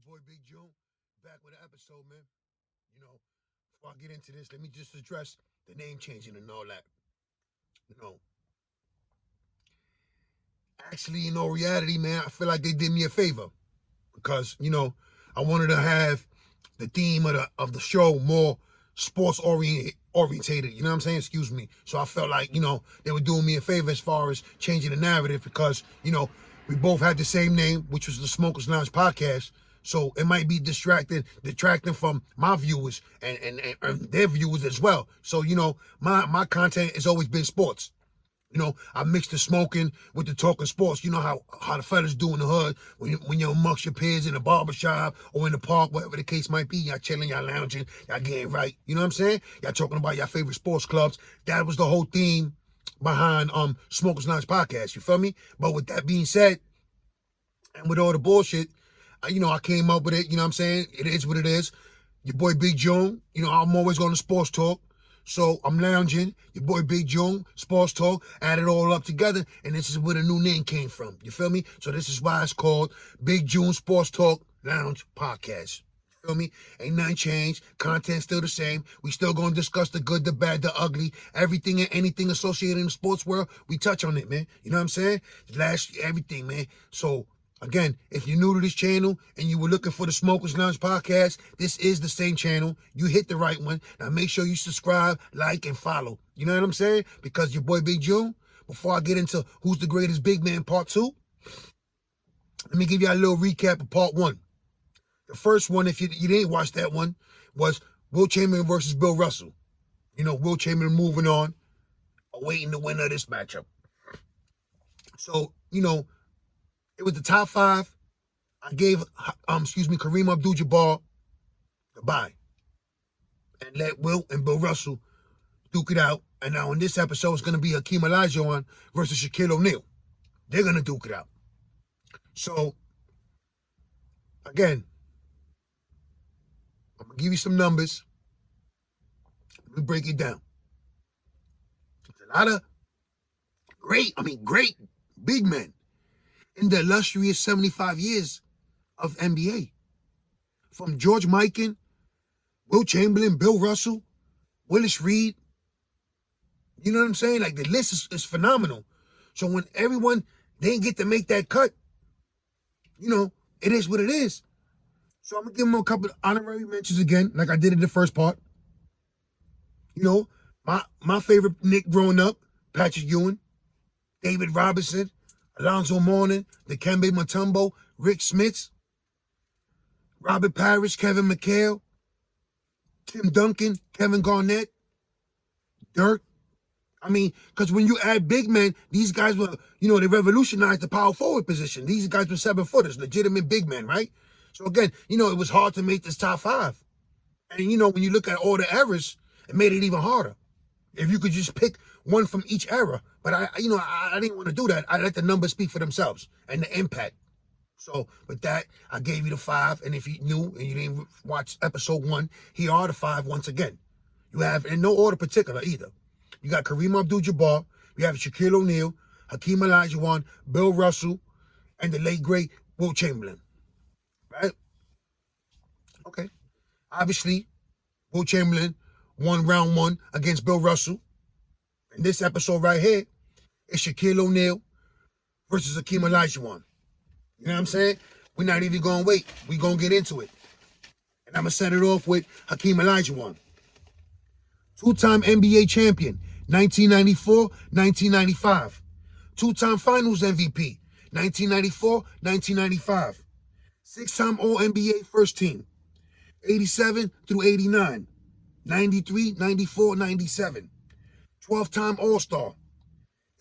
boy Big June, back with an episode, man. You know, before I get into this, let me just address the name changing and all that. You know, actually, in all reality, man, I feel like they did me a favor because I wanted to have the theme of the show more sports orientated. You know what I'm saying? Excuse me. So I felt like they were doing me a favor as far as changing the narrative because we both had the same name, which was the Smokers Lounge podcast. So it might be detracting from my viewers and their viewers as well. So my content has always been sports. I mix the smoking with the talking sports. You know how the fellas do in the hood when you're amongst your peers in the barbershop or in the park, whatever the case might be. Y'all chilling, y'all lounging, y'all getting right. You know what I'm saying? Y'all talking about your favorite sports clubs. That was the whole theme behind Smokers Lounge podcast. You feel me? But with that being said, and with all the bullshit, I came up with it. You know what I'm saying? It is what it is. Your boy Big June. I'm always going to sports talk. So I'm lounging, your boy Big June, Sports Talk, add it all up together, and this is where the new name came from. You feel me? So this is why it's called Big June Sports Talk Lounge Podcast. You feel me? Ain't nothing changed. Content still the same. We still gonna discuss the good, the bad, the ugly, everything and anything associated in the sports world. We touch on it, man. You know what I'm saying? Everything, man. So again, if you're new to this channel and you were looking for the Smokers Lounge podcast, this is the same channel. You hit the right one. Now make sure you subscribe, like, and follow. You know what I'm saying? Because your boy Big June, before I get into who's the greatest big man part 2, let me give you a little recap of part 1. The first one, if you didn't watch that one, was Will Chamberlain versus Bill Russell. Will Chamberlain moving on, awaiting the winner of this matchup. So, it was the top 5. I gave, Kareem Abdul-Jabbar the bye and let Will and Bill Russell duke it out. And now in this episode, it's going to be Hakeem Olajuwon versus Shaquille O'Neal. They're going to duke it out. So, again, I'm going to give you some numbers. Let me break it down. There's a lot of great big men in the illustrious 75 years of NBA. From George Mikan, Will Chamberlain, Bill Russell, Willis Reed. You know what I'm saying? Like, the list is phenomenal. So when everyone didn't get to make that cut, it is what it is. So I'm going to give them a couple of honorary mentions again, like I did in the first part. My favorite Knick growing up, Patrick Ewing, David Robinson, Alonzo Mourning, Dikembe Mutombo, Rick Smits, Robert Parrish, Kevin McHale, Tim Duncan, Kevin Garnett, Dirk. Because when you add big men, these guys were, they revolutionized the power forward position. These guys were 7-footers, legitimate big men, right? So again, it was hard to make this top 5. And when you look at all the eras, it made it even harder. If you could just pick one from each era. But I didn't want to do that. I let the numbers speak for themselves and the impact. So with that, I gave you the 5. And if you knew and you didn't watch episode 1, here are the 5 once again. You have, in no order particular either. You got Kareem Abdul-Jabbar, you have Shaquille O'Neal, Hakeem Olajuwon, Bill Russell, and the late great Will Chamberlain. Right? Okay. Obviously, Will Chamberlain won round 1 against Bill Russell. And this episode right here is Shaquille O'Neal versus Hakeem Olajuwon. You know what I'm saying? We're not even going to wait. We're going to get into it. And I'm going to set it off with Hakeem Olajuwon. 2-time NBA champion, 1994, 1995. 2-time finals MVP, 1994, 1995. 6-time All-NBA first team, 87 through 89. 93, 94, 97. 12-time All-Star,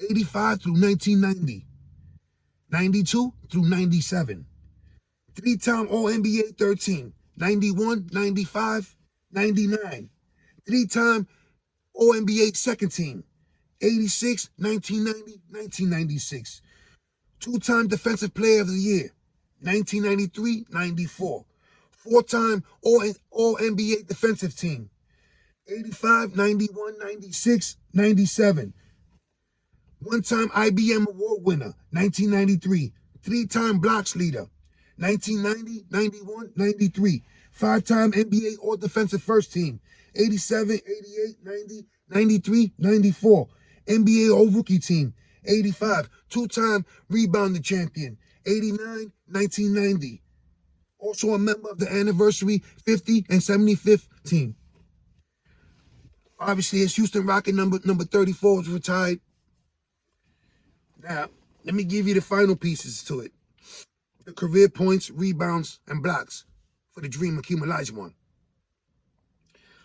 85 through 1990. 92 through 97. 3-time All-NBA 13, 91, 95, 99. 3-time All-NBA second team, 86, 1990, 1996. 2-time Defensive Player of the Year, 1993, 94. 4-time All-NBA defensive team, 85, 91, 96, 97. 1-time IBM award winner, 1993. 3-time blocks leader, 1990, 91, 93. Five-time NBA All-Defensive First Team. 87, 88, 90, 93, 94. NBA All-Rookie Team. 85. Two-time rebounding champion. 89, 1990. Also a member of the anniversary 50 and 75th team. Obviously, his Houston Rocket number 34 was retired. Now, let me give you the final pieces to it. The career points, rebounds, and blocks for the Dream Hakeem Olajuwon.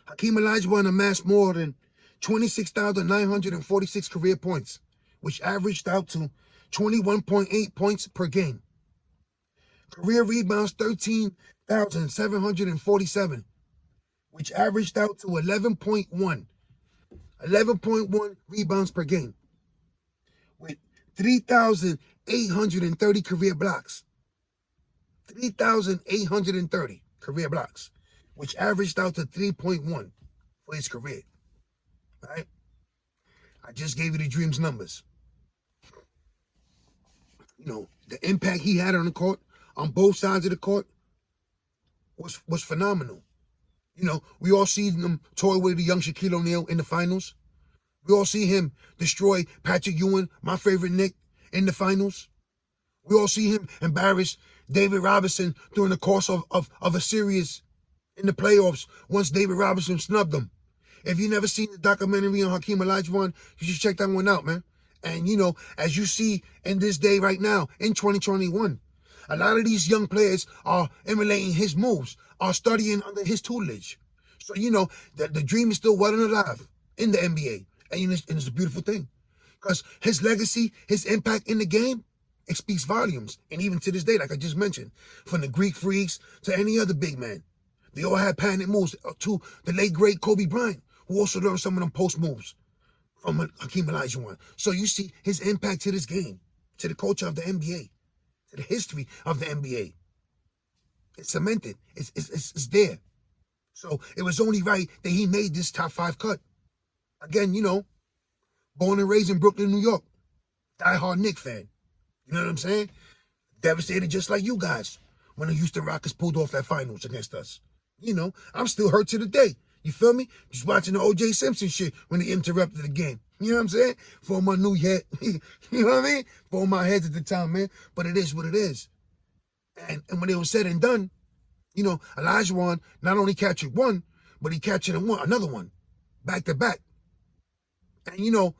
Hakeem Olajuwon amassed more than 26,946 career points, which averaged out to 21.8 points per game. Career rebounds, 13,747, which averaged out to 11.1 rebounds per game, with 3,830 career blocks. 3,830 career blocks, which averaged out to 3.1 for his career. Right? I just gave you the Dream's numbers. You know, the impact he had on the court, on both sides of the court, was phenomenal. You know, we all see him toy with the young Shaquille O'Neal in the finals. We all see him destroy Patrick Ewing, my favorite Knick, in the finals. We all see him embarrass David Robinson during the course of a series in the playoffs once David Robinson snubbed him. If you never seen the documentary on Hakeem Olajuwon, you should check that one out, man. And, you know, as you see in this day right now, in 2021, a lot of these young players are emulating his moves, are studying under his tutelage. So, you know, the Dream is still well and alive in the NBA. And it's a beautiful thing. Because his legacy, his impact in the game, it speaks volumes. And even to this day, like I just mentioned, from the Greek Freaks to any other big man, they all had patented moves, to the late, great Kobe Bryant, who also learned some of them post moves from Hakeem Olajuwon. So you see his impact to this game, to the culture of the NBA, to the history of the NBA. It's cemented. It's there. So it was only right that he made this top 5 cut. Again, you know, born and raised in Brooklyn, New York, diehard Knick fan. You know what I'm saying? Devastated just like you guys when the Houston Rockets pulled off that finals against us. You know, I'm still hurt to the day. You feel me? Just watching the O.J. Simpson shit when they interrupted the game. You know what I'm saying? For my new head. You know what I mean? For my heads at the time, man. But it is what it is. And when it was said and done, you know, Olajuwon not only captured one, but he captured another one, back to back. And, you know,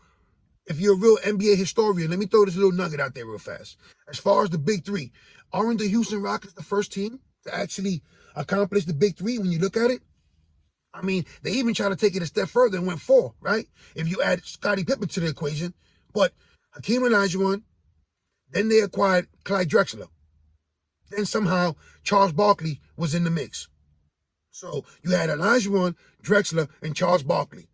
if you're a real NBA historian, let me throw this little nugget out there real fast. As far as the big three, aren't the Houston Rockets the first team to actually accomplish the big three when you look at it? I mean, they even try to take it a step further and went 4, right? If you add Scottie Pippen to the equation. But Hakeem Olajuwon, then they acquired Clyde Drexler. Then somehow Charles Barkley was in the mix. So you had Olajuwon, Drexler, and Charles Barkley,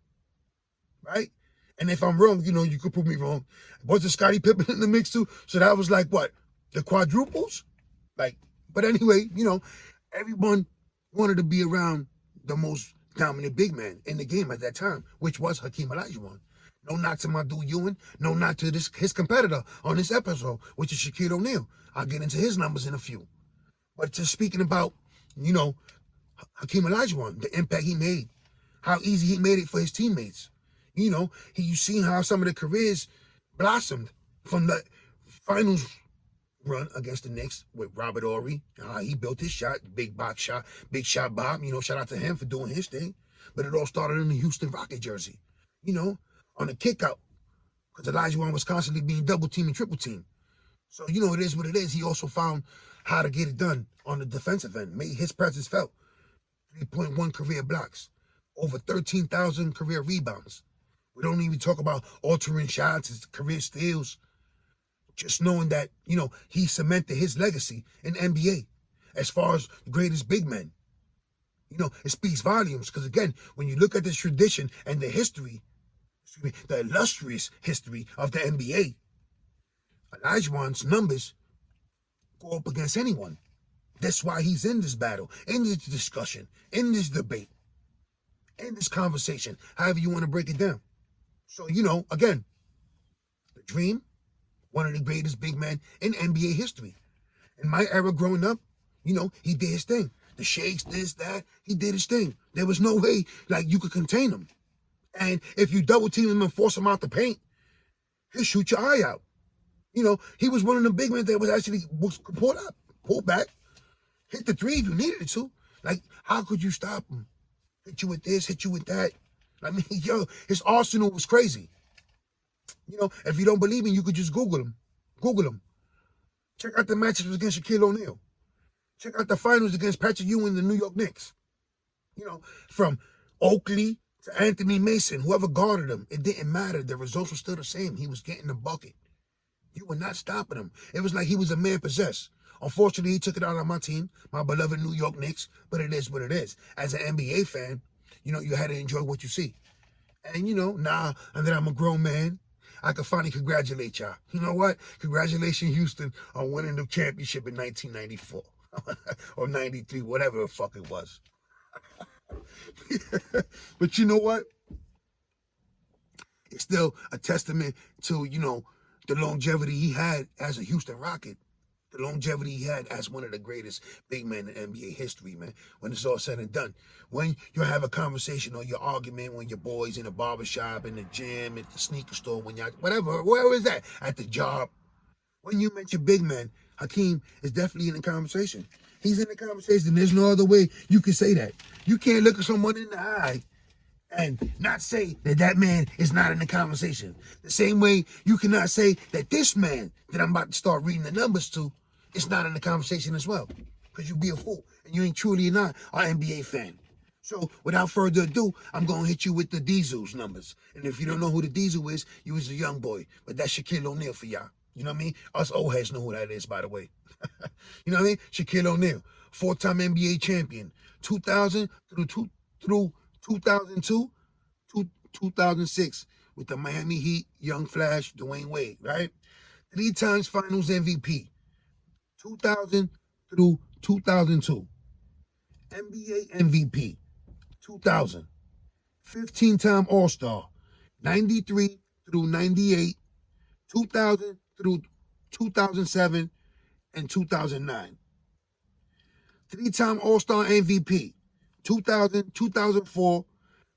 right? And if I'm wrong, you know, you could prove me wrong. Wasn't Scottie Pippen in the mix too? So that was like what? The quadruples? Like, but anyway, you know, everyone wanted to be around the most dominant big man in the game at that time, which was Hakeem Olajuwon. No knock to my dude Ewing, no knock to his competitor on this episode, which is Shaquille O'Neal. I'll get into his numbers in a few. But just speaking about, you know, Hakeem Olajuwon, the impact he made, how easy he made it for his teammates. You know, you seen how some of the careers blossomed from the finals run against the Knicks with Robert Horry. He built his shot, big shot Bob. You know, shout out to him for doing his thing. But it all started in the Houston Rocket jersey. You know, on a kick out, because Olajuwon was constantly being double teamed and triple teamed. So, you know, it is what it is. He also found how to get it done on the defensive end, made his presence felt. 3.1 career blocks, over 13,000 career rebounds. We don't even talk about altering shots, his career steals. Just knowing that, you know, he cemented his legacy in the NBA as far as the greatest big men. You know, it speaks volumes because, again, when you look at this tradition and the history, the illustrious history of the NBA, Olajuwon's numbers go up against anyone. That's why he's in this battle, in this discussion, in this debate, in this conversation, however you want to break it down. So, you know, again, the Dream, one of the greatest big men in NBA history. In my era growing up, he did his thing. The shakes, this, that, he did his thing. There was no way, like, you could contain him. And if you double team him and force him out the paint, he'll shoot your eye out. He was one of the big men that was pulled up, pull back, hit the three if you needed it to. Like, how could you stop him? Hit you with this, hit you with that. I mean, his arsenal was crazy. If you don't believe me, you could just Google him. Google him. Check out the matches against Shaquille O'Neal. Check out the finals against Patrick Ewing and the New York Knicks. From Oakley to Anthony Mason, whoever guarded him, it didn't matter. The results were still the same. He was getting the bucket. You were not stopping him. It was like he was a man possessed. Unfortunately, he took it out on my team, my beloved New York Knicks, but it is what it is. As an NBA fan, you had to enjoy what you see. And, now that I'm a grown man, I can finally congratulate y'all. You know what? Congratulations, Houston, on winning the championship in 1994 or 93, whatever the fuck it was. But you know what? It's still a testament to, the longevity he had as a Houston Rocket. The longevity he had as one of the greatest big men in NBA history, man. When it's all said and done. When you have a conversation or your argument when your boys in the barbershop, in the gym, at the sneaker store, when y'all, whatever, wherever is that? At the job. When you mention big men, Hakeem is definitely in the conversation. He's in the conversation. There's no other way you can say that. You can't look at someone in the eye and not say that man is not in the conversation. The same way you cannot say that this man that I'm about to start reading the numbers to is not in the conversation as well. Because you'd be a fool. And you ain't truly not an NBA fan. So without further ado, I'm going to hit you with the Diesel's numbers. And if you don't know who the Diesel is, you was a young boy. But that's Shaquille O'Neal for y'all. You know what I mean? Us old heads know who that is, by the way. You know what I mean? Shaquille O'Neal, 4-time NBA champion, 2000 through 2002, 2006 with the Miami Heat, Young Flash, Dwayne Wade, right? 3 times Finals MVP, 2000 through 2002. NBA MVP, 2000. 15-time All-Star, 93 through 98, 2000 through 2007, and 2009. 3-time All-Star MVP, 2000, 2004,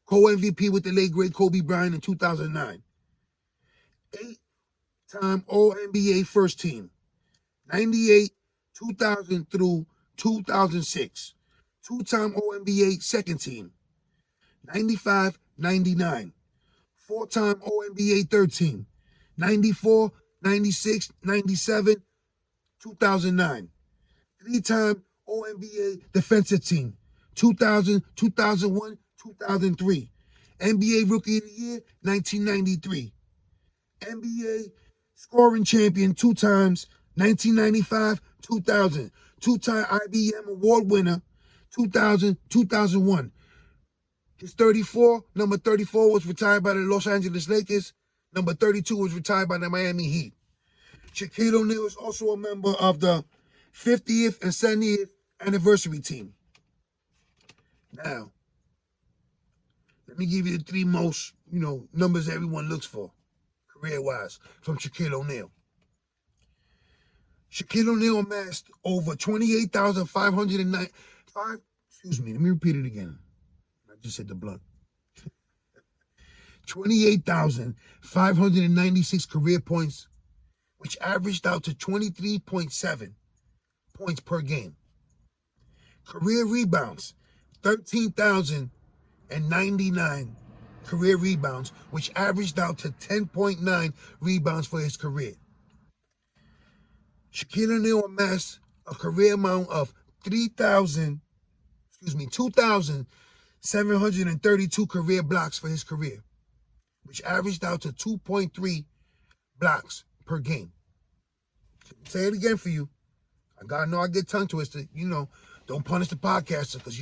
co-MVP with the late great Kobe Bryant in 2009. 8-time All-NBA first team, 98, 2000 through 2006. 2-time All-NBA second team, 95, 99. 4-time All-NBA third team, 94, 96, 97, 2009. 3-time All-NBA defensive team, 2000, 2001, 2003. NBA Rookie of the Year, 1993. NBA scoring champion 2 times, 1995, 2000. 2-time IBM award winner, 2000, 2001. His number 34 was retired by the Los Angeles Lakers. Number 32 was retired by the Miami Heat. Shaquille O'Neal is also a member of the 50th and 70th anniversary team. Now, let me give you the 3 most, numbers everyone looks for, career-wise, from Shaquille O'Neal. Shaquille O'Neal amassed over 28,509. Let me repeat it again. I just hit the blunt. 28,596 career points, which averaged out to 23.7 points per game. Career rebounds, 13,099 career rebounds, which averaged out to 10.9 rebounds for his career. Shaquille O'Neal amassed a career amount of 2,732 career blocks for his career, which averaged out to 2.3 blocks per game. Say it again for you. I get tongue twisted. Don't punish the podcaster because,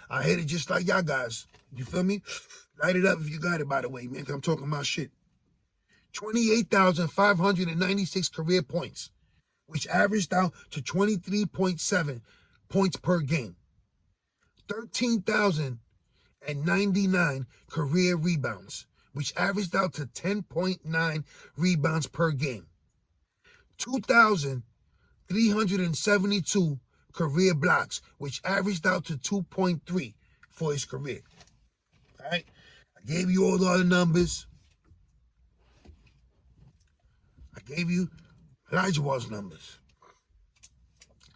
I hate it just like y'all guys. You feel me? Light it up if you got it, by the way, man, because I'm talking about shit. 28,596 career points, which averaged out to 23.7 points per game. 13,099 career rebounds, which averaged out to 10.9 rebounds per game. 2,372 career blocks, which averaged out to 2.3 for his career. All right? I gave you all the other numbers. I gave you Elijah Wall's numbers.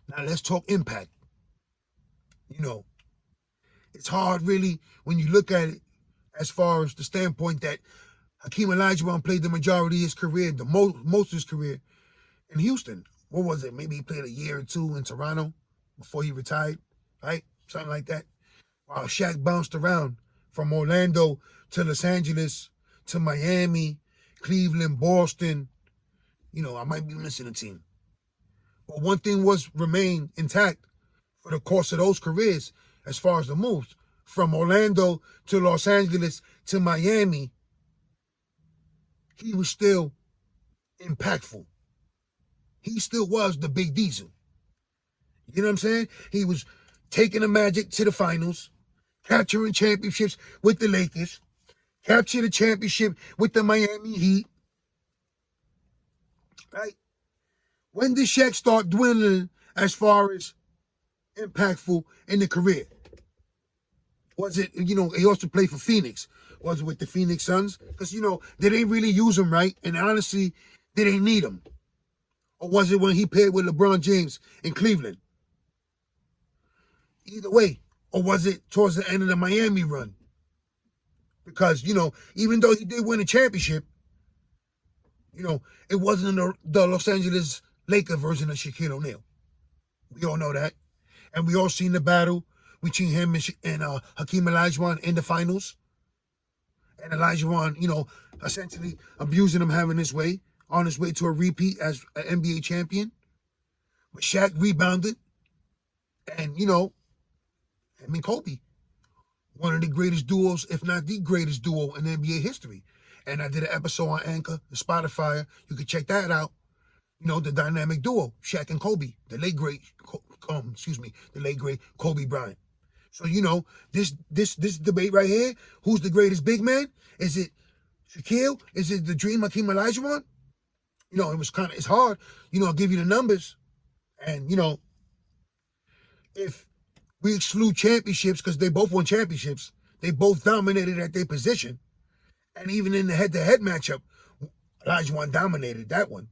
Now let's talk impact. It's hard really when you look at it as far as the standpoint that Hakeem Olajuwon played the majority of his career, the most of his career in Houston. What was it? Maybe he played a year or two in Toronto before he retired, right? Something like that. While Shaq bounced around from Orlando to Los Angeles to Miami, Cleveland, Boston. I might be missing a team. But one thing remained intact for the course of those careers as far as the moves. From Orlando to Los Angeles to Miami, he was still impactful. He still was the big diesel. You know what I'm saying? He was taking the Magic to the finals, capturing championships with the Lakers, captured a championship with the Miami Heat. Right? When did Shaq start dwindling as far as impactful in the career? Was it, he also played for Phoenix. Was it with the Phoenix Suns? Because, they didn't really use him right, and honestly, they didn't need him. Or was it when he paired with LeBron James in Cleveland? Either way. Or was it towards the end of the Miami run? Because, even though he did win a championship, it wasn't the Los Angeles Lakers version of Shaquille O'Neal. We all know that. And we all seen the battle between him and Hakeem Olajuwon in the finals. And Olajuwon, essentially abusing him having his way, on his way to a repeat as an NBA champion. But Shaq rebounded. And, him and Kobe. One of the greatest duos, if not the greatest duo in NBA history. And I did an episode on Anchor, the Spotify. You can check that out. The dynamic duo, Shaq and Kobe, the late great Kobe Bryant. So, this debate right here, who's the greatest big man? Is it Shaquille? Is it the Dream Hakeem Olajuwon? It's hard. I'll give you the numbers. And, if we exclude championships, because they both won championships, they both dominated at their position. And even in the head-to-head matchup, Olajuwon dominated that one.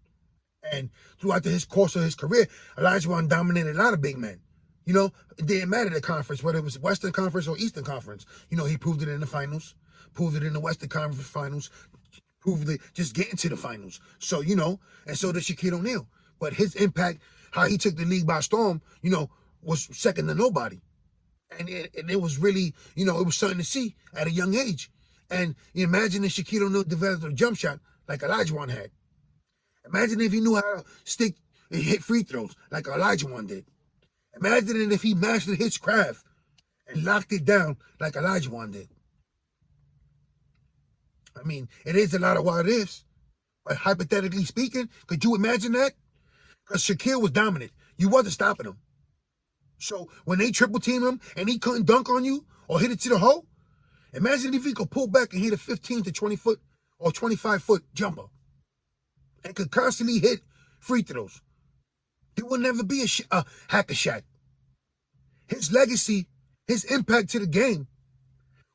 And throughout his course of his career, Olajuwon dominated a lot of big men. It didn't matter the conference, whether it was Western Conference or Eastern Conference. He proved it in the finals, proved it in the Western Conference finals, proved it just getting to the finals. So, and so did Shaquille O'Neal. But his impact, how he took the league by storm, was second to nobody. And it was really, it was something to see at a young age. And imagine if Shaquille O'Neal developed a jump shot like Olajuwon had. Imagine if he knew how to stick and hit free throws like Olajuwon did. Imagine if he mastered his craft and locked it down like Olajuwon did. I mean, it is a lot of what it is. But hypothetically speaking, could you imagine that? Because Shaquille was dominant. You wasn't stopping him. So when they triple team him and he couldn't dunk on you or hit it to the hole, imagine if he could pull back and hit a 15 to 20 foot or 25 foot jumper and could constantly hit free throws. There will never be a Hack-a-Shaq. His legacy, his impact to the game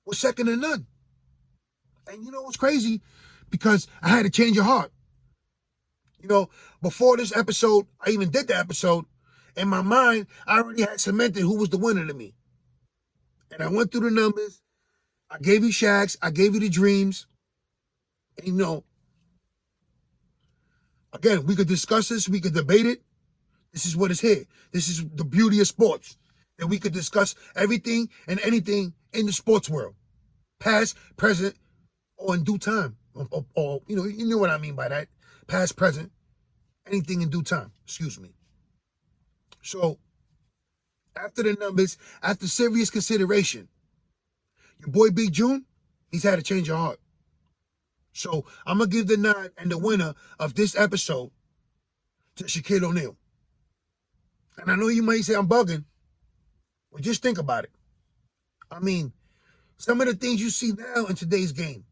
was second to none. And you know what's crazy? Because I had to change of heart. Before this episode, I even did the episode, in my mind, I already had cemented who was the winner to me. And I went through the numbers. I gave you Shaq's. I gave you the dreams. And, again, we could discuss this. We could debate it. This is what is here. This is the beauty of sports. That we could discuss everything and anything in the sports world. Past, present, or in due time. Or you know what I mean by that. Past, present, anything in due time. Excuse me. So, after the numbers, after serious consideration, your boy Big June, he's had a change of heart. So, I'm going to give the nod and the winner of this episode to Shaquille O'Neal. And I know you might say I'm bugging, but just think about it. I mean, some of the things you see now in today's game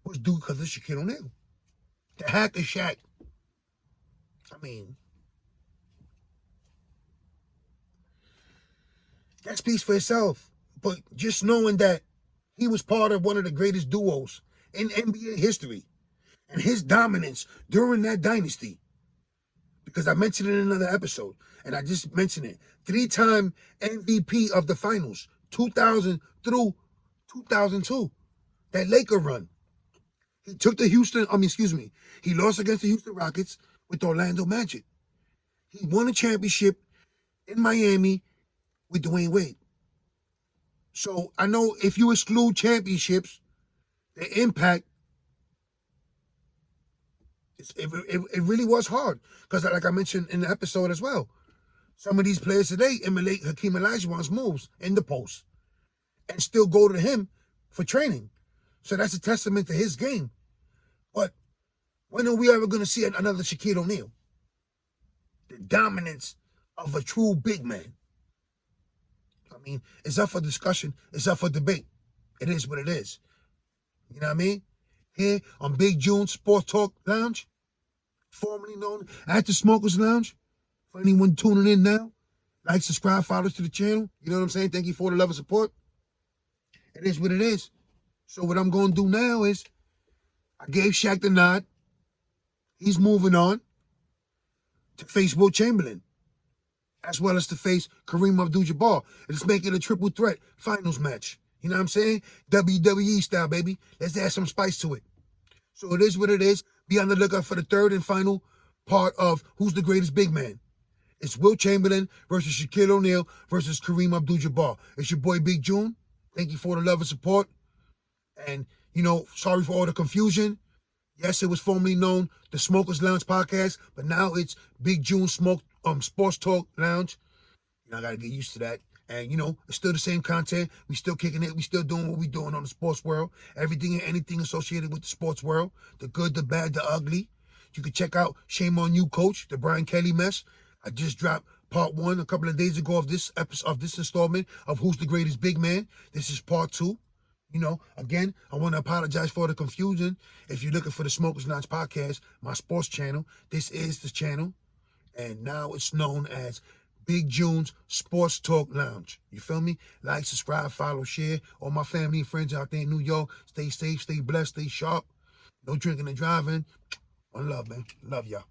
was due because of Shaquille O'Neal. The Hack-a-Shaq. I mean, That speaks for itself. But just knowing that he was part of one of the greatest duos in NBA history and his dominance during that dynasty, because I mentioned it in another episode, and I just mentioned it. 3-time MVP of the finals, 2000 through 2002. That Laker run. He took the he lost against the Houston Rockets with Orlando Magic. He won a championship in Miami with Dwayne Wade. So I know if you exclude championships, the impact, it really was hard. Because like I mentioned in the episode as well, some of these players today emulate Hakeem Olajuwon's moves in the post and still go to him for training. So that's a testament to his game. But when are we ever going to see another Shaquille O'Neal? The dominance of a true big man. I mean, it's up for discussion. It's up for debate. It is what it is. You know what I mean? Here on Big June Sports Talk Lounge, formerly known as the Smokers Lounge. For anyone tuning in now, like, subscribe, follow us to the channel. You know what I'm saying? Thank you for the love and support. It is what it is. So what I'm going to do now is, I gave Shaq the nod. He's moving on to face Wilt Chamberlain, as well as to face Kareem Abdul-Jabbar. It's making a triple threat finals match. You know what I'm saying? WWE style, baby. Let's add some spice to it. So it is what it is. Be on the lookout for the third and final part of Who's the Greatest Big Man. It's Wilt Chamberlain versus Shaquille O'Neal versus Kareem Abdul-Jabbar. It's your boy Big June. Thank you for the love and support. And, you know, sorry for all the confusion. Yes, it was formerly known the Smokers Lounge Podcast, but now it's Big June Sports Talk Lounge. You know, I got to get used to that. And, you know, it's still the same content. We still kicking it. We still doing what we doing on the sports world. Everything and anything associated with the sports world. The good, the bad, the ugly. You can check out Shame on You, Coach, the Brian Kelly mess. I just dropped part 1 a couple of days ago of this episode, of this installment of Who's the Greatest Big Man. This is part 2. You know, again, I want to apologize for the confusion. If you're looking for the Smokers Lounge Podcast, my sports channel, this is the channel. And now it's known as Big June's Sports Talk Lounge. You feel me? Like, subscribe, follow, share. All my family and friends out there in New York, stay safe, stay blessed, stay sharp. No drinking and driving. One love, man. Love y'all.